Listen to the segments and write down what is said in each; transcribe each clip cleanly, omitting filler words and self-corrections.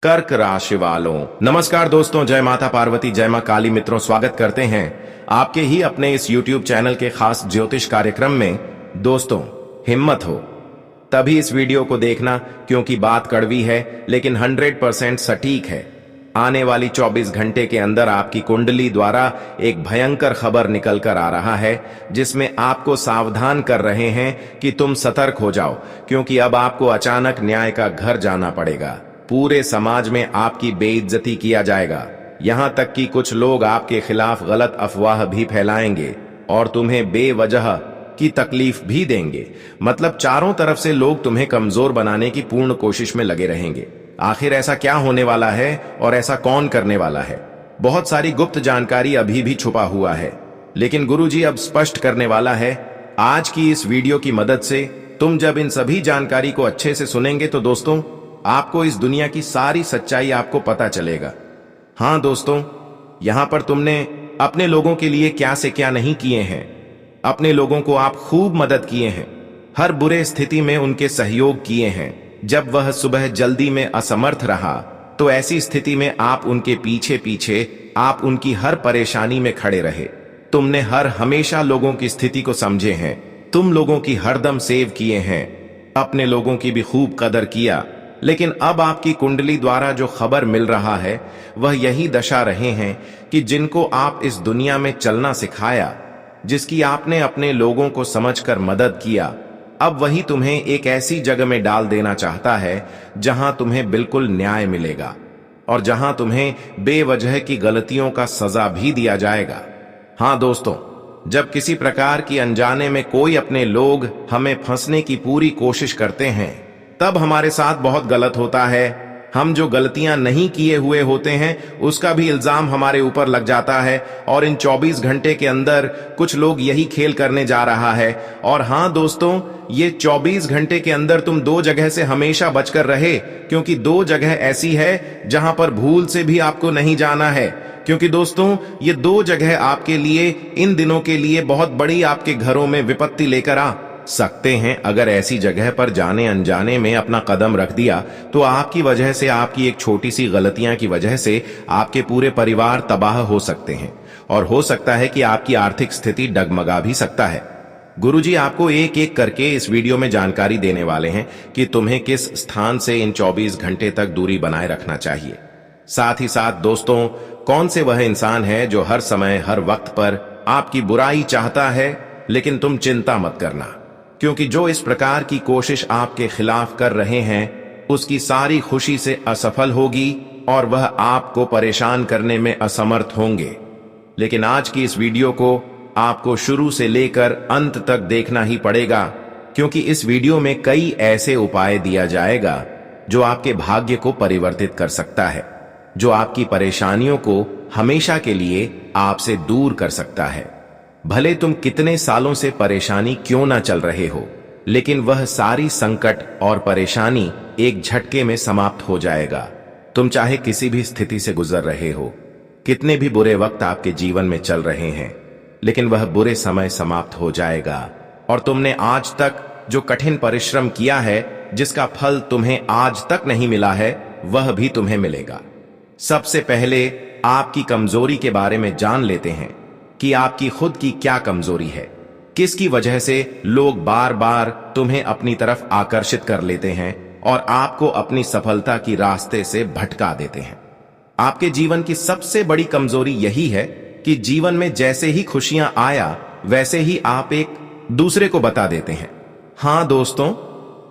कर्क राशि वालों, नमस्कार दोस्तों। जय माता पार्वती, जय मां काली। मित्रों, स्वागत करते हैं आपके ही अपने इस YouTube चैनल के खास ज्योतिष कार्यक्रम में। दोस्तों, हिम्मत हो तभी इस वीडियो को देखना, क्योंकि बात कड़वी है लेकिन 100% सटीक है। आने वाली 24 घंटे के अंदर आपकी कुंडली द्वारा एक भयंकर खबर निकल कर आ रहा है, जिसमें आपको सावधान कर रहे हैं कि तुम सतर्क हो जाओ, क्योंकि अब आपको अचानक न्याय का घर जाना पड़ेगा। पूरे समाज में आपकी बेइज्जती किया जाएगा। यहां तक कि कुछ लोग आपके खिलाफ गलत अफवाह भी फैलाएंगे और तुम्हें बेवजह की तकलीफ भी देंगे। मतलब चारों तरफ से लोग तुम्हें कमजोर बनाने की पूर्ण कोशिश में लगे रहेंगे। आखिर ऐसा क्या होने वाला है और ऐसा कौन करने वाला है? बहुत सारी गुप्त जानकारी अभी भी छुपा हुआ है, लेकिन गुरुजी अब स्पष्ट करने वाला है। आज की इस वीडियो की मदद से तुम जब इन सभी जानकारी को अच्छे से सुनेंगे तो दोस्तों, आपको इस दुनिया की सारी सच्चाई आपको पता चलेगा। हां दोस्तों, यहां पर तुमने अपने लोगों के लिए क्या से क्या नहीं किए हैं। अपने लोगों को आप खूब मदद किए हैं, हर बुरे स्थिति में उनके सहयोग किए हैं। जब वह सुबह जल्दी में असमर्थ रहा तो ऐसी स्थिति में आप उनके पीछे पीछे, आप उनकी हर परेशानी में खड़े रहे। तुमने हर हमेशा लोगों की स्थिति को समझे हैं, तुम लोगों की हरदम सेव किए हैं, अपने लोगों की भी खूब कदर किया। लेकिन अब आपकी कुंडली द्वारा जो खबर मिल रहा है वह यही दशा रहे हैं कि जिनको आप इस दुनिया में चलना सिखाया, जिसकी आपने अपने लोगों को समझकर मदद किया, अब वही तुम्हें एक ऐसी जगह में डाल देना चाहता है जहां तुम्हें बिल्कुल न्याय मिलेगा और जहां तुम्हें बेवजह की गलतियों का सजा भी दिया जाएगा। हां दोस्तों, जब किसी प्रकार की अनजाने में कोई अपने लोग हमें फंसने की पूरी कोशिश करते हैं, तब हमारे साथ बहुत गलत होता है। हम जो गलतियां नहीं किए हुए होते हैं उसका भी इल्जाम हमारे ऊपर लग जाता है, और इन 24 घंटे के अंदर कुछ लोग यही खेल करने जा रहा है। और हां दोस्तों, ये 24 घंटे के अंदर तुम दो जगह से हमेशा बचकर रहे, क्योंकि दो जगह ऐसी है जहां पर भूल से भी आपको नहीं जाना है। क्योंकि दोस्तों, ये दो जगह आपके लिए इन दिनों के लिए बहुत बड़ी आपके घरों में विपत्ति लेकर आ सकते हैं। अगर ऐसी जगह पर जाने अनजाने में अपना कदम रख दिया तो आपकी वजह से, आपकी एक छोटी सी गलतियां की वजह से आपके पूरे परिवार तबाह हो सकते हैं, और हो सकता है कि आपकी आर्थिक स्थिति डगमगा भी सकता है। गुरुजी आपको एक एक करके इस वीडियो में जानकारी देने वाले हैं कि तुम्हें किस स्थान से इन 24 घंटे तक दूरी बनाए रखना चाहिए। साथ ही साथ दोस्तों, कौन से वह इंसान है जो हर समय हर वक्त पर आपकी बुराई चाहता है। लेकिन तुम चिंता मत करना, क्योंकि जो इस प्रकार की कोशिश आपके खिलाफ कर रहे हैं उसकी सारी खुशी से असफल होगी और वह आपको परेशान करने में असमर्थ होंगे। लेकिन आज की इस वीडियो को आपको शुरू से लेकर अंत तक देखना ही पड़ेगा, क्योंकि इस वीडियो में कई ऐसे उपाय दिया जाएगा जो आपके भाग्य को परिवर्तित कर सकता है, जो आपकी परेशानियों को हमेशा के लिए आपसे दूर कर सकता है। भले तुम कितने सालों से परेशानी क्यों ना चल रहे हो, लेकिन वह सारी संकट और परेशानी एक झटके में समाप्त हो जाएगा। तुम चाहे किसी भी स्थिति से गुजर रहे हो, कितने भी बुरे वक्त आपके जीवन में चल रहे हैं, लेकिन वह बुरे समय समाप्त हो जाएगा और तुमने आज तक जो कठिन परिश्रम किया है, जिसका फल तुम्हें आज तक नहीं मिला है, वह भी तुम्हें मिलेगा। सबसे पहले आपकी कमजोरी के बारे में जान लेते हैं कि आपकी खुद की क्या कमजोरी है, किसकी वजह से लोग बार बार तुम्हें अपनी तरफ आकर्षित कर लेते हैं और आपको अपनी सफलता की रास्ते से भटका देते हैं। आपके जीवन की सबसे बड़ी कमजोरी यही है कि जीवन में जैसे ही खुशियां आया वैसे ही आप एक दूसरे को बता देते हैं। हां दोस्तों,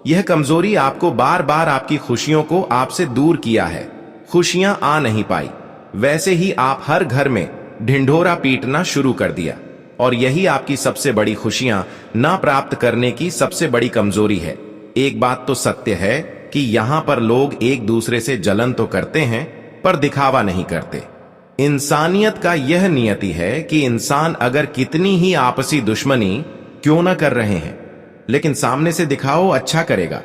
यह कमजोरी आपको बार बार आपकी खुशियों को आपसे दूर किया है। खुशियां आ नहीं पाई, वैसे ही आप हर घर में ढिंढोरा पीटना शुरू कर दिया, और यही आपकी सबसे बड़ी खुशियां ना प्राप्त करने की सबसे बड़ी कमजोरी है। एक बात तो सत्य है कि यहां पर लोग एक दूसरे से जलन तो करते हैं, पर दिखावा नहीं करते। इंसानियत का यह नियति है कि इंसान अगर कितनी ही आपसी दुश्मनी क्यों ना कर रहे हैं, लेकिन सामने से दिखाओ अच्छा करेगा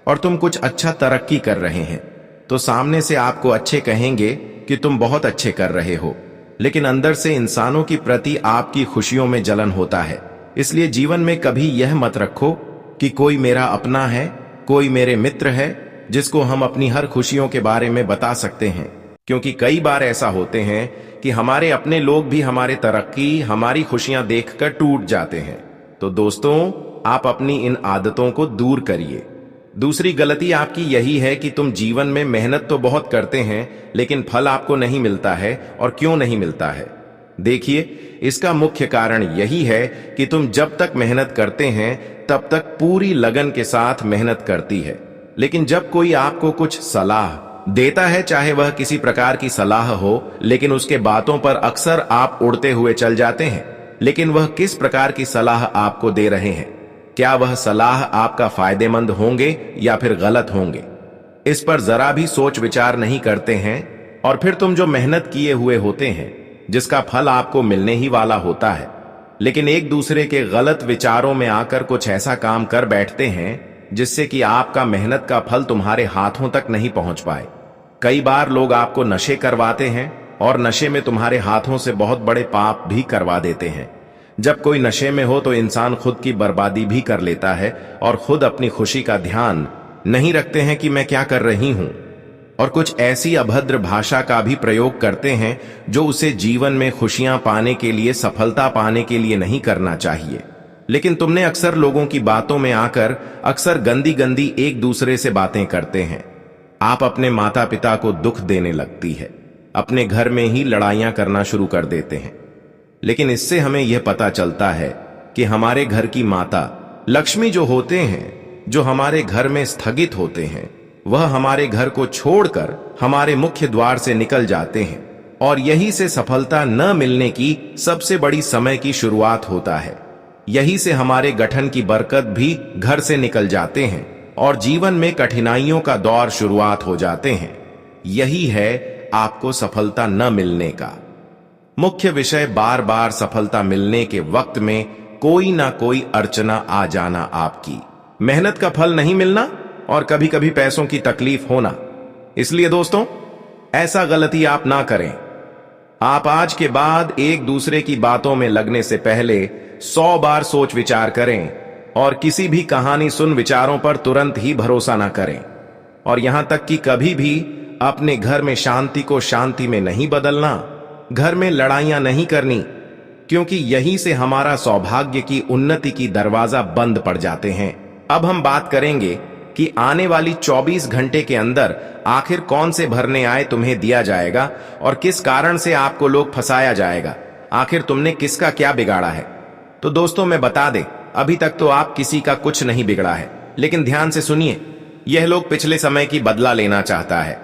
और तुम कुछ अच्छा तरक्की कर रहे हैं तो सामने से आपको अच्छे कहेंगे कि तुम बहुत अच्छे कर रहे हो, लेकिन अंदर से इंसानों की प्रति आपकी खुशियों में जलन होता है। इसलिए जीवन में कभी यह मत रखो कि कोई मेरा अपना है, कोई मेरे मित्र है, जिसको हम अपनी हर खुशियों के बारे में बता सकते हैं, क्योंकि कई बार ऐसा होते हैं कि हमारे अपने लोग भी हमारे तरक्की, हमारी खुशियां देखकर टूट जाते हैं। तो दोस्तों, आप अपनी इन आदतों को दूर करिए। दूसरी गलती आपकी यही है कि तुम जीवन में मेहनत तो बहुत करते हैं, लेकिन फल आपको नहीं मिलता है। और क्यों नहीं मिलता है? देखिए, इसका मुख्य कारण यही है कि तुम जब तक मेहनत करते हैं तब तक पूरी लगन के साथ मेहनत करती है, लेकिन जब कोई आपको कुछ सलाह देता है, चाहे वह किसी प्रकार की सलाह हो, लेकिन उसके बातों पर अक्सर आप उड़ते हुए चल जाते हैं। लेकिन वह किस प्रकार की सलाह आपको दे रहे हैं? क्या वह सलाह आपका फायदेमंद होंगे या फिर गलत होंगे? इस पर जरा भी सोच विचार नहीं करते हैं, और फिर तुम जो मेहनत किए हुए होते हैं, जिसका फल आपको मिलने ही वाला होता है, लेकिन एक दूसरे के गलत विचारों में आकर कुछ ऐसा काम कर बैठते हैं जिससे कि आपका मेहनत का फल तुम्हारे हाथों तक नहीं पहुंच पाए। कई बार लोग आपको नशे करवाते हैं और नशे में तुम्हारे हाथों से बहुत बड़े पाप भी करवा देते हैं। जब कोई नशे में हो तो इंसान खुद की बर्बादी भी कर लेता है और खुद अपनी खुशी का ध्यान नहीं रखते हैं कि मैं क्या कर रही हूं, और कुछ ऐसी अभद्र भाषा का भी प्रयोग करते हैं जो उसे जीवन में खुशियां पाने के लिए, सफलता पाने के लिए नहीं करना चाहिए। लेकिन तुमने अक्सर लोगों की बातों में आकर अक्सर गंदी गंदी एक दूसरे से बातें करते हैं। आप अपने माता पिता को दुख देने लगती है, अपने घर में ही लड़ाइयां करना शुरू कर देते हैं। लेकिन इससे हमें यह पता चलता है कि हमारे घर की माता लक्ष्मी जो होते हैं, जो हमारे घर में स्थगित होते हैं, वह हमारे घर को छोड़कर हमारे मुख्य द्वार से निकल जाते हैं, और यही से सफलता न मिलने की सबसे बड़ी समय की शुरुआत होता है। यही से हमारे गठन की बरकत भी घर से निकल जाते हैं और जीवन में कठिनाइयों का दौर शुरुआत हो जाते हैं। यही है आपको सफलता न मिलने का मुख्य विषय। बार बार सफलता मिलने के वक्त में कोई ना कोई अर्चना आ जाना, आपकी मेहनत का फल नहीं मिलना, और कभी कभी पैसों की तकलीफ होना। इसलिए दोस्तों, ऐसा गलती आप ना करें। आप आज के बाद एक दूसरे की बातों में लगने से पहले 100 बार सोच विचार करें, और किसी भी कहानी सुन विचारों पर तुरंत ही भरोसा ना करें। और यहां तक कि कभी भी अपने घर में शांति को शांति में नहीं बदलना, घर में लड़ाइयां नहीं करनी, क्योंकि यहीं से हमारा सौभाग्य की, उन्नति की दरवाजा बंद पड़ जाते हैं। अब हम बात करेंगे कि आने वाली 24 घंटे के अंदर आखिर कौन से भरने आए तुम्हें दिया जाएगा, और किस कारण से आपको लोग फंसाया जाएगा। आखिर तुमने किसका क्या बिगाड़ा है? तो दोस्तों, मैं बता दें, अभी तक तो आप किसी का कुछ नहीं बिगड़ा है, लेकिन ध्यान से सुनिए, यह लोग पिछले समय की बदला लेना चाहता है।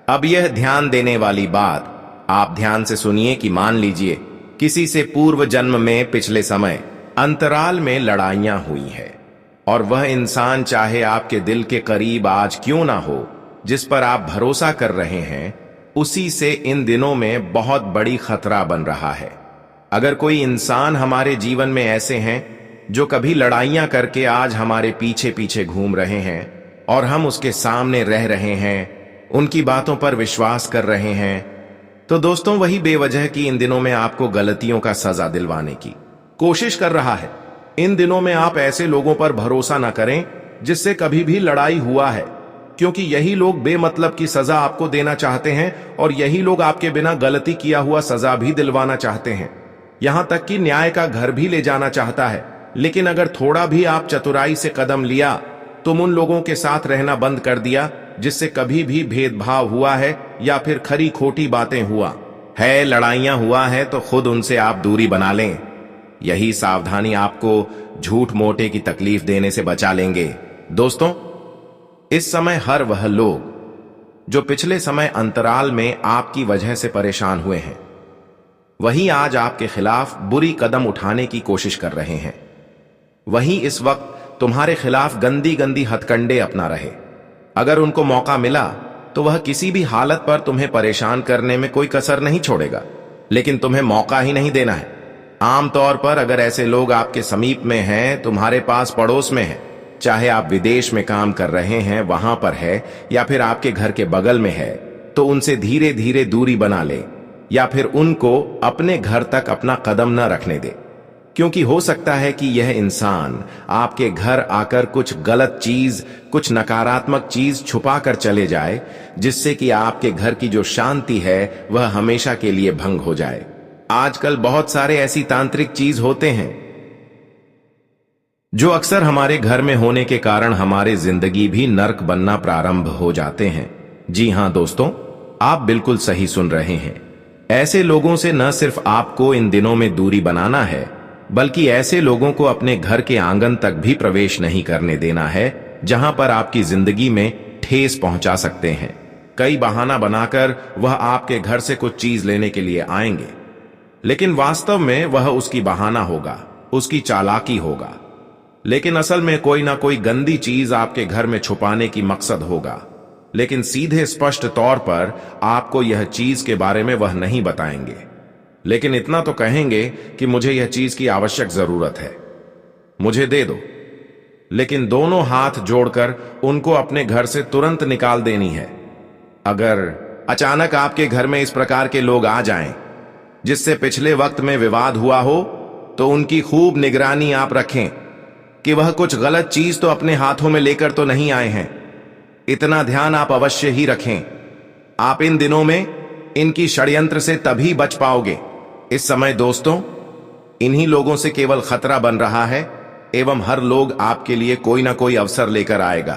अब यह ध्यान देने वाली बात आप ध्यान से सुनिए कि मान लीजिए किसी से पूर्व जन्म में, पिछले समय अंतराल में लड़ाइयां हुई है, और वह इंसान चाहे आपके दिल के करीब आज क्यों ना हो, जिस पर आप भरोसा कर रहे हैं, उसी से इन दिनों में बहुत बड़ी खतरा बन रहा है। अगर कोई इंसान हमारे जीवन में ऐसे हैं जो कभी लड़ाइयां करके आज हमारे पीछे पीछे घूम रहे हैं, और हम उसके सामने रह रहे हैं, उनकी बातों पर विश्वास कर रहे हैं, तो दोस्तों, वही बेवजह की इन दिनों में आपको गलतियों का सजा दिलवाने की कोशिश कर रहा है। इन दिनों में आप ऐसे लोगों पर भरोसा ना करें जिससे कभी भी लड़ाई हुआ है, क्योंकि यही लोग बेमतलब की सजा आपको देना चाहते हैं, और यही लोग आपके बिना गलती किया हुआ सजा भी दिलवाना चाहते हैं, यहां तक कि न्याय का घर भी ले जाना चाहता है। लेकिन अगर थोड़ा भी आप चतुराई से कदम लिया, तुम उन लोगों के साथ रहना बंद कर दिया जिससे कभी भी भेदभाव हुआ है या फिर खरी खोटी बातें हुआ है, लड़ाइयां हुआ है, तो खुद उनसे आप दूरी बना लें। यही सावधानी आपको झूठ मोटे की तकलीफ देने से बचा लेंगे। दोस्तों, इस समय हर वह लोग जो पिछले समय अंतराल में आपकी वजह से परेशान हुए हैं, वही आज आपके खिलाफ बुरी कदम उठाने की कोशिश कर रहे हैं। वही इस वक्त तुम्हारे खिलाफ गंदी गंदी हथकंडे अपना रहे। अगर उनको मौका मिला तो वह किसी भी हालत पर तुम्हें परेशान करने में कोई कसर नहीं छोड़ेगा, लेकिन तुम्हें मौका ही नहीं देना है। आमतौर पर अगर ऐसे लोग आपके समीप में हैं, तुम्हारे पास पड़ोस में हैं, चाहे आप विदेश में काम कर रहे हैं वहां पर है, या फिर आपके घर के बगल में है, तो उनसे धीरे धीरे दूरी बना ले, या फिर उनको अपने घर तक अपना कदम न रखने दे, क्योंकि हो सकता है कि यह इंसान आपके घर आकर कुछ गलत चीज, कुछ नकारात्मक चीज छुपा कर चले जाए, जिससे कि आपके घर की जो शांति है वह हमेशा के लिए भंग हो जाए। आजकल बहुत सारे ऐसी तांत्रिक चीज होते हैं जो अक्सर हमारे घर में होने के कारण हमारे जिंदगी भी नर्क बनना प्रारंभ हो जाते हैं। जी हां दोस्तों, आप बिल्कुल सही सुन रहे हैं। ऐसे लोगों से न सिर्फ आपको इन दिनों में दूरी बनाना है, बल्कि ऐसे लोगों को अपने घर के आंगन तक भी प्रवेश नहीं करने देना है, जहां पर आपकी जिंदगी में ठेस पहुंचा सकते हैं। कई बहाना बनाकर वह आपके घर से कुछ चीज लेने के लिए आएंगे, लेकिन वास्तव में वह उसकी बहाना होगा, उसकी चालाकी होगा। लेकिन असल में कोई ना कोई गंदी चीज आपके घर में छुपाने की मकसद होगा, लेकिन सीधे स्पष्ट तौर पर आपको यह चीज के बारे में वह नहीं बताएंगे, लेकिन इतना तो कहेंगे कि मुझे यह चीज की आवश्यक जरूरत है, मुझे दे दो। लेकिन दोनों हाथ जोड़कर उनको अपने घर से तुरंत निकाल देनी है। अगर अचानक आपके घर में इस प्रकार के लोग आ जाएं, जिससे पिछले वक्त में विवाद हुआ हो, तो उनकी खूब निगरानी आप रखें कि वह कुछ गलत चीज तो अपने हाथों में लेकर तो नहीं आए हैं। इतना ध्यान आप अवश्य ही रखें। आप इन दिनों में इनकी षड्यंत्र से तभी बच पाओगे। इस समय दोस्तों, इन्हीं लोगों से केवल खतरा बन रहा है, एवं हर लोग आपके लिए कोई ना कोई अवसर लेकर आएगा।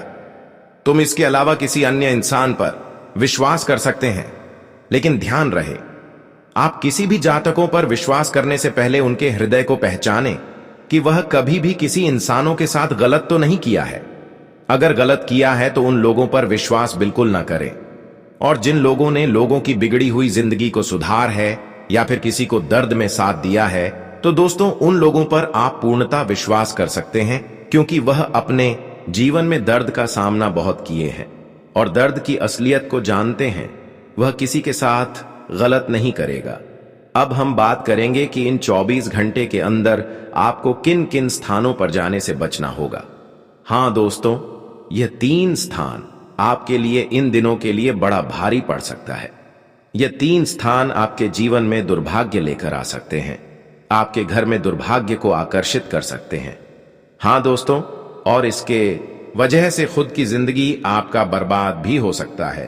तुम इसके अलावा किसी अन्य इंसान पर विश्वास कर सकते हैं, लेकिन ध्यान रहे, आप किसी भी जातकों पर विश्वास करने से पहले उनके हृदय को पहचानें कि वह कभी भी किसी इंसानों के साथ गलत तो नहीं किया है। अगर गलत किया है तो उन लोगों पर विश्वास बिल्कुल ना करें। और जिन लोगों ने लोगों की बिगड़ी हुई जिंदगी को सुधार है या फिर किसी को दर्द में साथ दिया है, तो दोस्तों उन लोगों पर आप पूर्णतः विश्वास कर सकते हैं, क्योंकि वह अपने जीवन में दर्द का सामना बहुत किए हैं और दर्द की असलियत को जानते हैं। वह किसी के साथ गलत नहीं करेगा। अब हम बात करेंगे कि इन 24 घंटे के अंदर आपको किन किन स्थानों पर जाने से बचना होगा। हां दोस्तों, यह 3 स्थान आपके लिए इन दिनों के लिए बड़ा भारी पड़ सकता है। यह 3 स्थान आपके जीवन में दुर्भाग्य लेकर आ सकते हैं, आपके घर में दुर्भाग्य को आकर्षित कर सकते हैं। हां दोस्तों, और इसके वजह से खुद की जिंदगी आपका बर्बाद भी हो सकता है।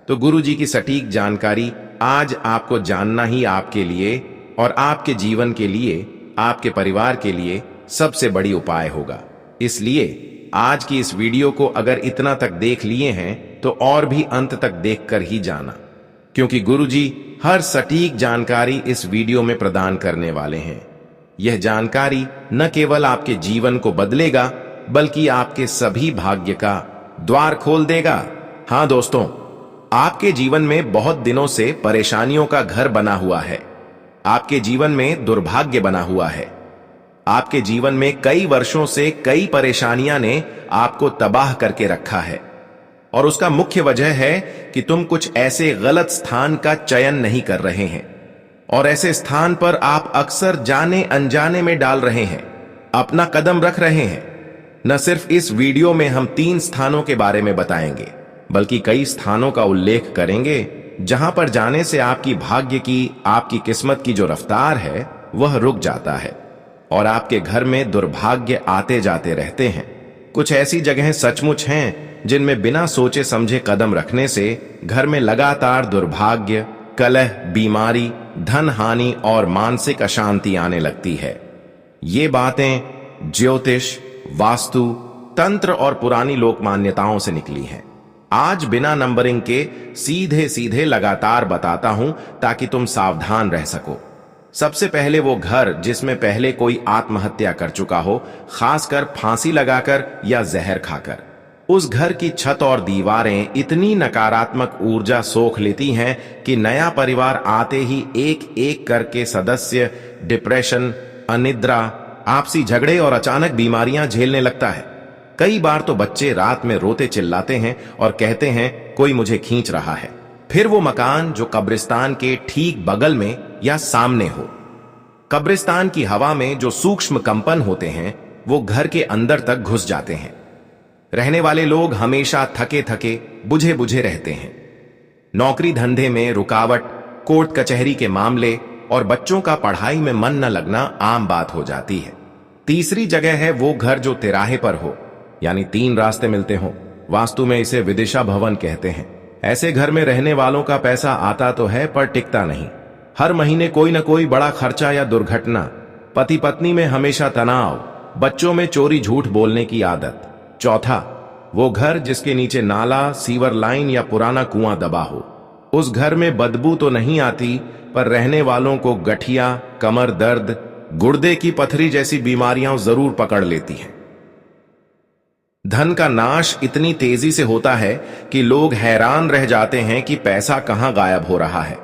तो गुरुजी की सटीक जानकारी आज आपको जानना ही आपके लिए और आपके जीवन के लिए, आपके परिवार के लिए सबसे बड़ी उपाय होगा। इसलिए आज की इस वीडियो को अगर इतना तक देख लिए हैं, तो और भी अंत तक देखकर ही जाना, क्योंकि गुरुजी हर सटीक जानकारी इस वीडियो में प्रदान करने वाले हैं। यह जानकारी न केवल आपके जीवन को बदलेगा, बल्कि आपके सभी भाग्य का द्वार खोल देगा। हां दोस्तों, आपके जीवन में बहुत दिनों से परेशानियों का घर बना हुआ है। आपके जीवन में दुर्भाग्य बना हुआ है। आपके जीवन में कई वर्षों से कई परेशानियां ने आपको तबाह करके रखा है, और उसका मुख्य वजह है कि तुम कुछ ऐसे गलत स्थान का चयन नहीं कर रहे हैं, और ऐसे स्थान पर आप अक्सर जाने अनजाने में डाल रहे हैं, अपना कदम रख रहे हैं। न सिर्फ इस वीडियो में हम 3 स्थानों के बारे में बताएंगे, बल्कि कई स्थानों का उल्लेख करेंगे जहां पर जाने से आपकी भाग्य की, आपकी किस्मत की जो रफ्तार है वह रुक जाता है और आपके घर में दुर्भाग्य आते जाते रहते हैं। कुछ ऐसी जगहें सचमुच हैं जिनमें बिना सोचे समझे कदम रखने से घर में लगातार दुर्भाग्य, कलह, बीमारी, धन हानि और मानसिक अशांति आने लगती है। ये बातें ज्योतिष, वास्तु, तंत्र और पुरानी लोक मान्यताओं से निकली हैं। आज बिना नंबरिंग के सीधे सीधे लगातार बताता हूं, ताकि तुम सावधान रह सको। सबसे पहले वो घर जिसमें पहले कोई आत्महत्या कर चुका हो, खासकर फांसी लगाकर या जहर खाकर। उस घर की छत और दीवारें इतनी नकारात्मक ऊर्जा सोख लेती हैं कि नया परिवार आते ही एक एक करके सदस्य डिप्रेशन, अनिद्रा, आपसी झगड़े और अचानक बीमारियां झेलने लगता है। कई बार तो बच्चे रात में रोते चिल्लाते हैं और कहते हैं कोई मुझे खींच रहा है। फिर वो मकान जो कब्रिस्तान के ठीक बगल में या सामने हो, कब्रिस्तान की हवा में जो सूक्ष्म कंपन होते हैं वो घर के अंदर तक घुस जाते हैं। रहने वाले लोग हमेशा थके थके, बुझे बुझे रहते हैं। नौकरी धंधे में रुकावट, कोर्ट कचहरी के मामले, और बच्चों का पढ़ाई में मन न लगना आम बात हो जाती है। तीसरी जगह है वो घर जो तिराहे पर हो, यानी 3 रास्ते मिलते हो। वास्तु में इसे विदिशा भवन कहते हैं। ऐसे घर में रहने वालों का पैसा आता तो है पर टिकता नहीं। हर महीने कोई न कोई बड़ा खर्चा या दुर्घटना, पति पत्नी में हमेशा तनाव, बच्चों में चोरी झूठ बोलने की आदत। चौथा, वो घर जिसके नीचे नाला, सीवर लाइन या पुराना कुआं दबा हो। उस घर में बदबू तो नहीं आती पर रहने वालों को गठिया, कमर दर्द, गुर्दे की पथरी जैसी बीमारियां जरूर पकड़ लेती हैं। धन का नाश इतनी तेजी से होता है कि लोग हैरान रह जाते हैं कि पैसा कहां गायब हो रहा है।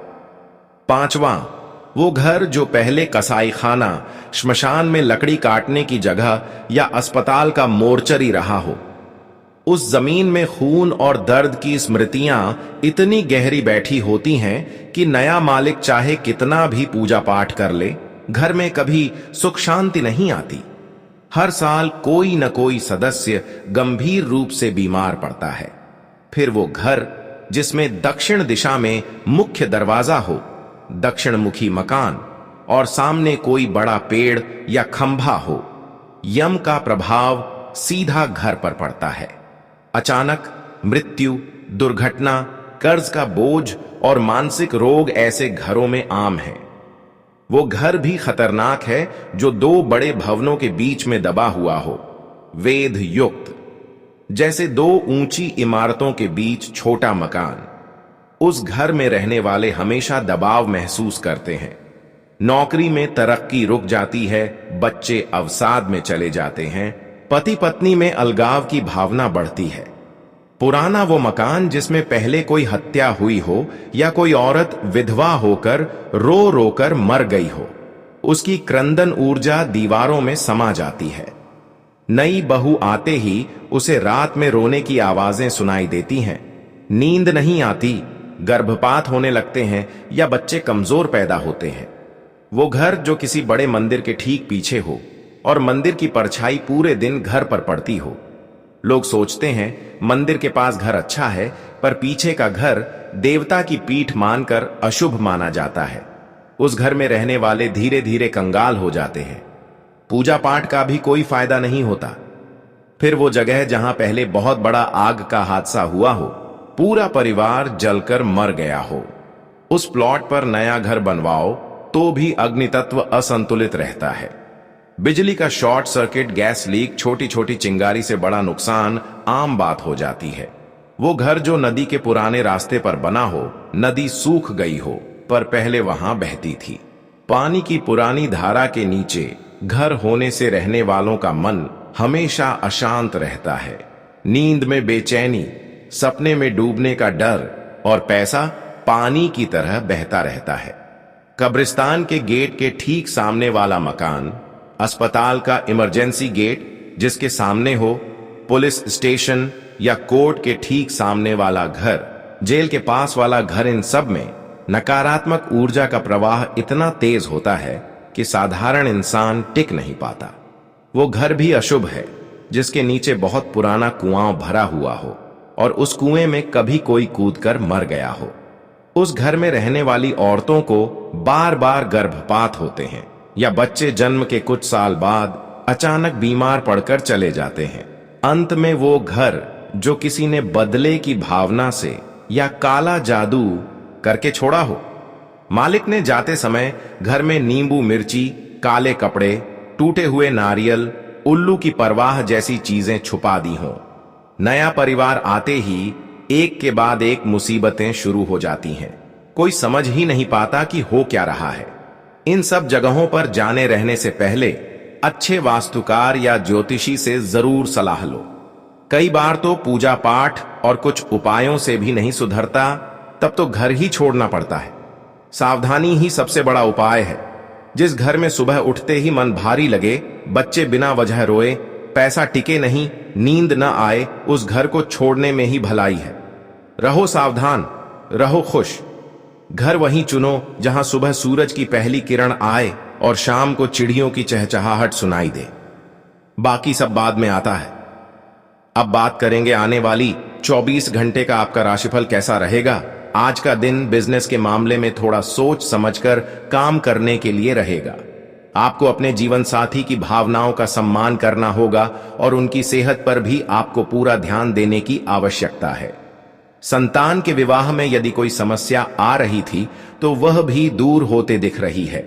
पांचवां, वो घर जो पहले कसाई खाना, श्मशान में लकड़ी काटने की जगह या अस्पताल का मोर्चरी रहा हो। उस जमीन में खून और दर्द की स्मृतियां इतनी गहरी बैठी होती हैं कि नया मालिक चाहे कितना भी पूजा पाठ कर ले, घर में कभी सुख शांति नहीं आती। हर साल कोई न कोई सदस्य गंभीर रूप से बीमार पड़ता है। फिर वो घर जिसमें दक्षिण दिशा में मुख्य दरवाजा हो, दक्षिण मुखी मकान और सामने कोई बड़ा पेड़ या खंभा हो, यम का प्रभाव सीधा घर पर पड़ता है। अचानक मृत्यु, दुर्घटना, कर्ज का बोझ और मानसिक रोग ऐसे घरों में आम है। वो घर भी खतरनाक है जो 2 बड़े भवनों के बीच में दबा हुआ हो, वेध युक्त, जैसे 2 ऊंची इमारतों के बीच छोटा मकान। उस घर में रहने वाले हमेशा दबाव महसूस करते हैं। नौकरी में तरक्की रुक जाती है, बच्चे अवसाद में चले जाते हैं, पति पत्नी में अलगाव की भावना बढ़ती है। पुराना वो मकान जिसमें पहले कोई हत्या हुई हो या कोई औरत विधवा होकर रो रो कर मर गई हो, उसकी क्रंदन ऊर्जा दीवारों में समा जाती है। नई बहू आते ही उसे रात में रोने की आवाजें सुनाई देती हैं। नींद नहीं आती, गर्भपात होने लगते हैं या बच्चे कमजोर पैदा होते हैं। वो घर जो किसी बड़े मंदिर के ठीक पीछे हो और मंदिर की परछाई पूरे दिन घर पर पड़ती हो। लोग सोचते हैं मंदिर के पास घर अच्छा है, पर पीछे का घर देवता की पीठ मानकर अशुभ माना जाता है। उस घर में रहने वाले धीरे धीरे कंगाल हो जाते हैं। पूजा पाठ का भी कोई फायदा नहीं होता। फिर वो जगह जहां पहले बहुत बड़ा आग का हादसा हुआ हो, पूरा परिवार जलकर मर गया हो, उस प्लॉट पर नया घर बनवाओ तो भी अग्नि तत्व असंतुलित रहता है। बिजली का शॉर्ट सर्किट, गैस लीक, छोटी छोटी चिंगारी से बड़ा नुकसान आम बात हो जाती है। वो घर जो नदी के पुराने रास्ते पर बना हो, नदी सूख गई हो पर पहले वहां बहती थी। पानी की पुरानी धारा के नीचे घर होने से रहने वालों का मन हमेशा अशांत रहता है। नींद में बेचैनी, सपने में डूबने का डर और पैसा पानी की तरह बहता रहता है। कब्रिस्तान के गेट के ठीक सामने वाला मकान, अस्पताल का इमरजेंसी गेट जिसके सामने हो, पुलिस स्टेशन या कोर्ट के ठीक सामने वाला घर, जेल के पास वाला घर, इन सब में नकारात्मक ऊर्जा का प्रवाह इतना तेज होता है कि साधारण इंसान टिक नहीं पाता। वो घर भी अशुभ है जिसके नीचे बहुत पुराना कुआं भरा हुआ हो और उस कुएं में कभी कोई कूदकर मर गया हो। उस घर में रहने वाली औरतों को बार बार गर्भपात होते हैं या बच्चे जन्म के कुछ साल बाद अचानक बीमार पड़कर चले जाते हैं। अंत में वो घर जो किसी ने बदले की भावना से या काला जादू करके छोड़ा हो। मालिक ने जाते समय घर में नींबू मिर्ची, काले कपड़े, टूटे हुए नारियल, उल्लू की परवाह जैसी चीजें छुपा दी हों। नया परिवार आते ही एक के बाद एक मुसीबतें शुरू हो जाती हैं। कोई समझ ही नहीं पाता कि हो क्या रहा है। इन सब जगहों पर जाने रहने से पहले अच्छे वास्तुकार या ज्योतिषी से जरूर सलाह लो। कई बार तो पूजा पाठ और कुछ उपायों से भी नहीं सुधरता, तब तो घर ही छोड़ना पड़ता है। सावधानी ही सबसे बड़ा उपाय है। जिस घर में सुबह उठते ही मन भारी लगे, बच्चे बिना वजह रोए, पैसा टिके नहीं, नींद न आए, उस घर को छोड़ने में ही भलाई है। रहो सावधान, रहो खुश। घर वहीं चुनो जहां सुबह सूरज की पहली किरण आए और शाम को चिड़ियों की चहचहाहट सुनाई दे। बाकी सब बाद में आता है। अब बात करेंगे आने वाली 24 घंटे का आपका राशिफल कैसा रहेगा। आज का दिन बिजनेस के मामले में थोड़ा सोच समझकर काम करने के लिए रहेगा। आपको अपने जीवन साथी की भावनाओं का सम्मान करना होगा और उनकी सेहत पर भी आपको पूरा ध्यान देने की आवश्यकता है। संतान के विवाह में यदि कोई समस्या आ रही थी तो वह भी दूर होते दिख रही है।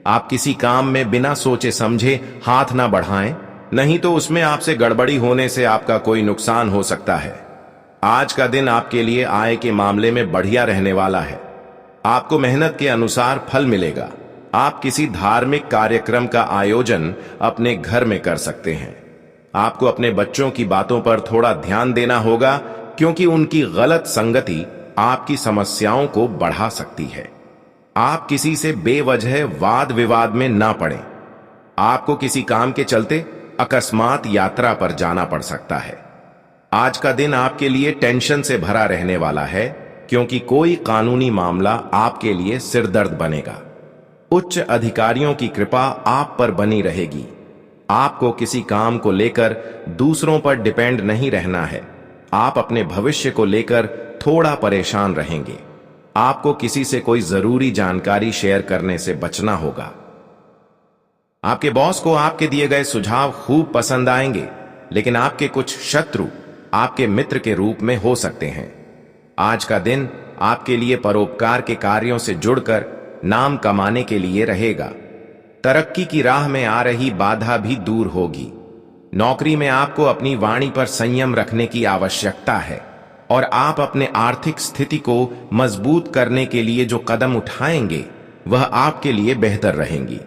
आप किसी काम में बिना सोचे समझे हाथ ना बढ़ाएं, नहीं तो उसमें आपसे गड़बड़ी होने से आपका कोई नुकसान हो सकता है। आज का दिन आपके लिए आय के मामले में बढ़िया रहने वाला है। आपको मेहनत के अनुसार फल मिलेगा। आप किसी धार्मिक कार्यक्रम का आयोजन अपने घर में कर सकते हैं। आपको अपने बच्चों की बातों पर थोड़ा ध्यान देना होगा, क्योंकि उनकी गलत संगति आपकी समस्याओं को बढ़ा सकती है। आप किसी से बेवजह वाद विवाद में ना पड़ें। आपको किसी काम के चलते अकस्मात यात्रा पर जाना पड़ सकता है। आज का दिन आपके लिए टेंशन से भरा रहने वाला है, क्योंकि कोई कानूनी मामला आपके लिए सिरदर्द बनेगा। उच्च अधिकारियों की कृपा आप पर बनी रहेगी। आपको किसी काम को लेकर दूसरों पर डिपेंड नहीं रहना है। आप अपने भविष्य को लेकर थोड़ा परेशान रहेंगे। आपको किसी से कोई जरूरी जानकारी शेयर करने से बचना होगा। आपके बॉस को आपके दिए गए सुझाव खूब पसंद आएंगे, लेकिन आपके कुछ शत्रु आपके मित्र के रूप में हो सकते हैं। आज का दिन आपके लिए परोपकार के कार्यों से जुड़कर नाम कमाने के लिए रहेगा। तरक्की की राह में आ रही बाधा भी दूर होगी। नौकरी में आपको अपनी वाणी पर संयम रखने की आवश्यकता है और आप अपने आर्थिक स्थिति को मजबूत करने के लिए जो कदम उठाएंगे वह आपके लिए बेहतर रहेंगी।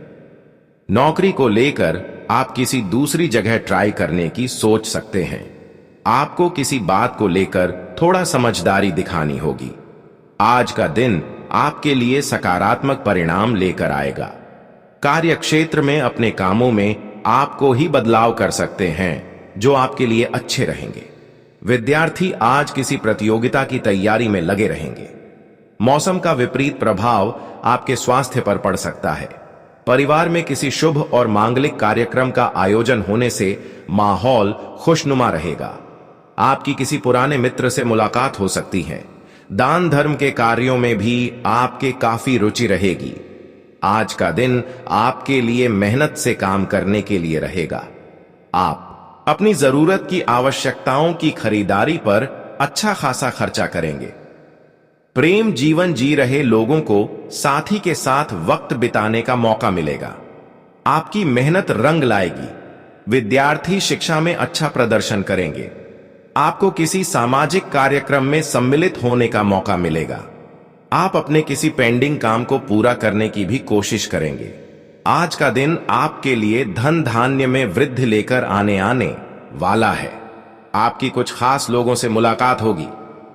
नौकरी को लेकर आप किसी दूसरी जगह ट्राई करने की सोच सकते हैं। आपको किसी बात को लेकर थोड़ा समझदारी दिखानी होगी। आज का दिन आपके लिए सकारात्मक परिणाम लेकर आएगा। कार्य क्षेत्र में अपने कामों में आपको ही बदलाव कर सकते हैं, जो आपके लिए अच्छे रहेंगे। विद्यार्थी आज किसी प्रतियोगिता की तैयारी में लगे रहेंगे। मौसम का विपरीत प्रभाव आपके स्वास्थ्य पर पड़ सकता है। परिवार में किसी शुभ और मांगलिक कार्यक्रम का आयोजन होने से माहौल खुशनुमा रहेगा। आपकी किसी पुराने मित्र से मुलाकात हो सकती है। दान धर्म के कार्यों में भी आपके काफी रुचि रहेगी। आज का दिन आपके लिए मेहनत से काम करने के लिए रहेगा। आप अपनी जरूरत की आवश्यकताओं की खरीदारी पर अच्छा खासा खर्चा करेंगे। प्रेम जीवन जी रहे लोगों को साथी के साथ वक्त बिताने का मौका मिलेगा। आपकी मेहनत रंग लाएगी। विद्यार्थी शिक्षा में अच्छा प्रदर्शन करेंगे। आपको किसी सामाजिक कार्यक्रम में सम्मिलित होने का मौका मिलेगा। आप अपने किसी पेंडिंग काम को पूरा करने की भी कोशिश करेंगे। आज का दिन आपके लिए धन धान्य में वृद्धि लेकर आने वाला है। आपकी कुछ खास लोगों से मुलाकात होगी।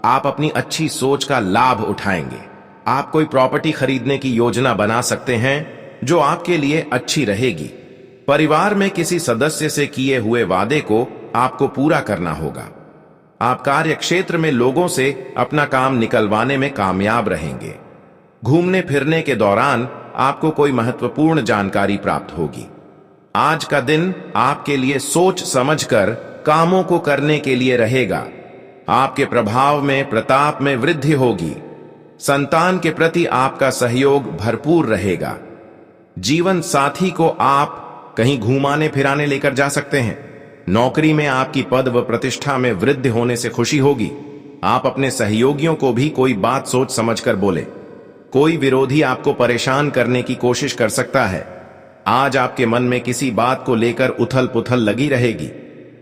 आप अपनी अच्छी सोच का लाभ उठाएंगे। आप कोई प्रॉपर्टी खरीदने की योजना बना सकते हैं, जो आपके लिए अच्छी रहेगी। परिवार में किसी सदस्य से किए हुए वादे को आपको पूरा करना होगा। आप कार्य क्षेत्र में लोगों से अपना काम निकलवाने में कामयाब रहेंगे। घूमने फिरने के दौरान आपको कोई महत्वपूर्ण जानकारी प्राप्त होगी। आज का दिन आपके लिए सोच समझकर कामों को करने के लिए रहेगा। आपके प्रभाव में प्रताप में वृद्धि होगी। संतान के प्रति आपका सहयोग भरपूर रहेगा। जीवन साथी को आप कहीं घुमाने फिराने लेकर जा सकते हैं। नौकरी में आपकी पद व प्रतिष्ठा में वृद्धि होने से खुशी होगी। आप अपने सहयोगियों को भी कोई बात सोच समझकर बोले। कोई विरोधी आपको परेशान करने की कोशिश कर सकता है। आज आपके मन में किसी बात को लेकर उथल पुथल लगी रहेगी।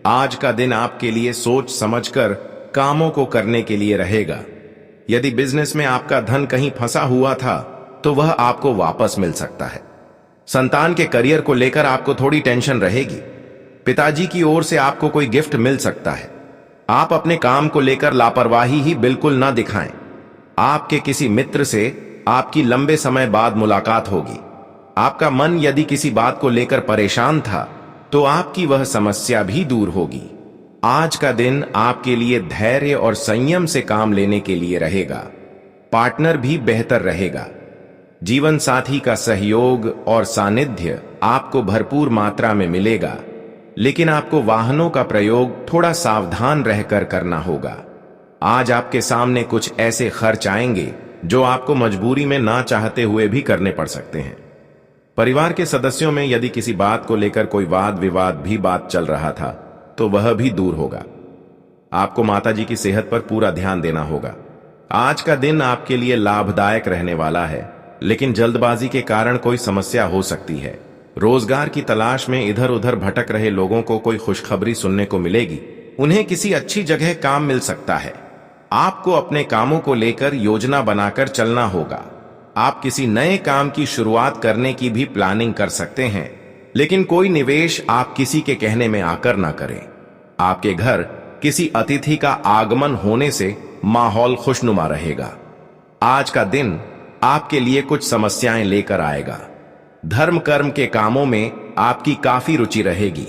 आज का दिन आपके लिए सोच समझकर कामों को करने के लिए रहेगा। यदि बिजनेस में आपका धन कहीं फंसा हुआ था तो वह आपको वापस मिल सकता है। संतान के करियर को लेकर आपको थोड़ी टेंशन रहेगी। पिताजी की ओर से आपको कोई गिफ्ट मिल सकता है। आप अपने काम को लेकर लापरवाही ही बिल्कुल ना दिखाएं। आपके किसी मित्र से आपकी लंबे समय बाद मुलाकात होगी। आपका मन यदि किसी बात को लेकर परेशान था तो आपकी वह समस्या भी दूर होगी। आज का दिन आपके लिए धैर्य और संयम से काम लेने के लिए रहेगा। पार्टनर भी बेहतर रहेगा। जीवन साथी का सहयोग और सानिध्य आपको भरपूर मात्रा में मिलेगा, लेकिन आपको वाहनों का प्रयोग थोड़ा सावधान रहकर करना होगा। आज आपके सामने कुछ ऐसे खर्च आएंगे जो आपको मजबूरी में ना चाहते हुए भी करने पड़ सकते हैं। परिवार के सदस्यों में यदि किसी बात को लेकर कोई वाद विवाद भी बात चल रहा था तो वह भी दूर होगा। आपको माताजी की सेहत पर पूरा ध्यान देना होगा। आज का दिन आपके लिए लाभदायक रहने वाला है, लेकिन जल्दबाजी के कारण कोई समस्या हो सकती है। रोजगार की तलाश में इधर उधर भटक रहे लोगों को कोई खुशखबरी सुनने को मिलेगी। उन्हें किसी अच्छी जगह काम मिल सकता है। आपको अपने कामों को लेकर योजना बनाकर चलना होगा। आप किसी नए काम की शुरुआत करने की भी प्लानिंग कर सकते हैं, लेकिन कोई निवेश आप किसी के कहने में आकर ना करें। आपके घर किसी अतिथि का आगमन होने से माहौल खुशनुमा रहेगा। आज का दिन आपके लिए कुछ समस्याएं लेकर आएगा। धर्म कर्म के कामों में आपकी काफी रुचि रहेगी।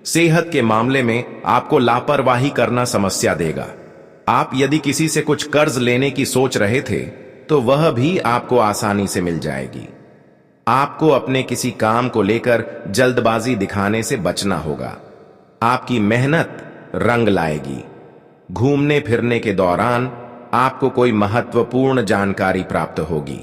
सेहत के मामले में आपको लापरवाही करना समस्या देगा। आप यदि किसी से कुछ कर्ज लेने की सोच रहे थे तो वह भी आपको आसानी से मिल जाएगी। आपको अपने किसी काम को लेकर जल्दबाजी दिखाने से बचना होगा। आपकी मेहनत रंग लाएगी। घूमने फिरने के दौरान आपको कोई महत्वपूर्ण जानकारी प्राप्त होगी।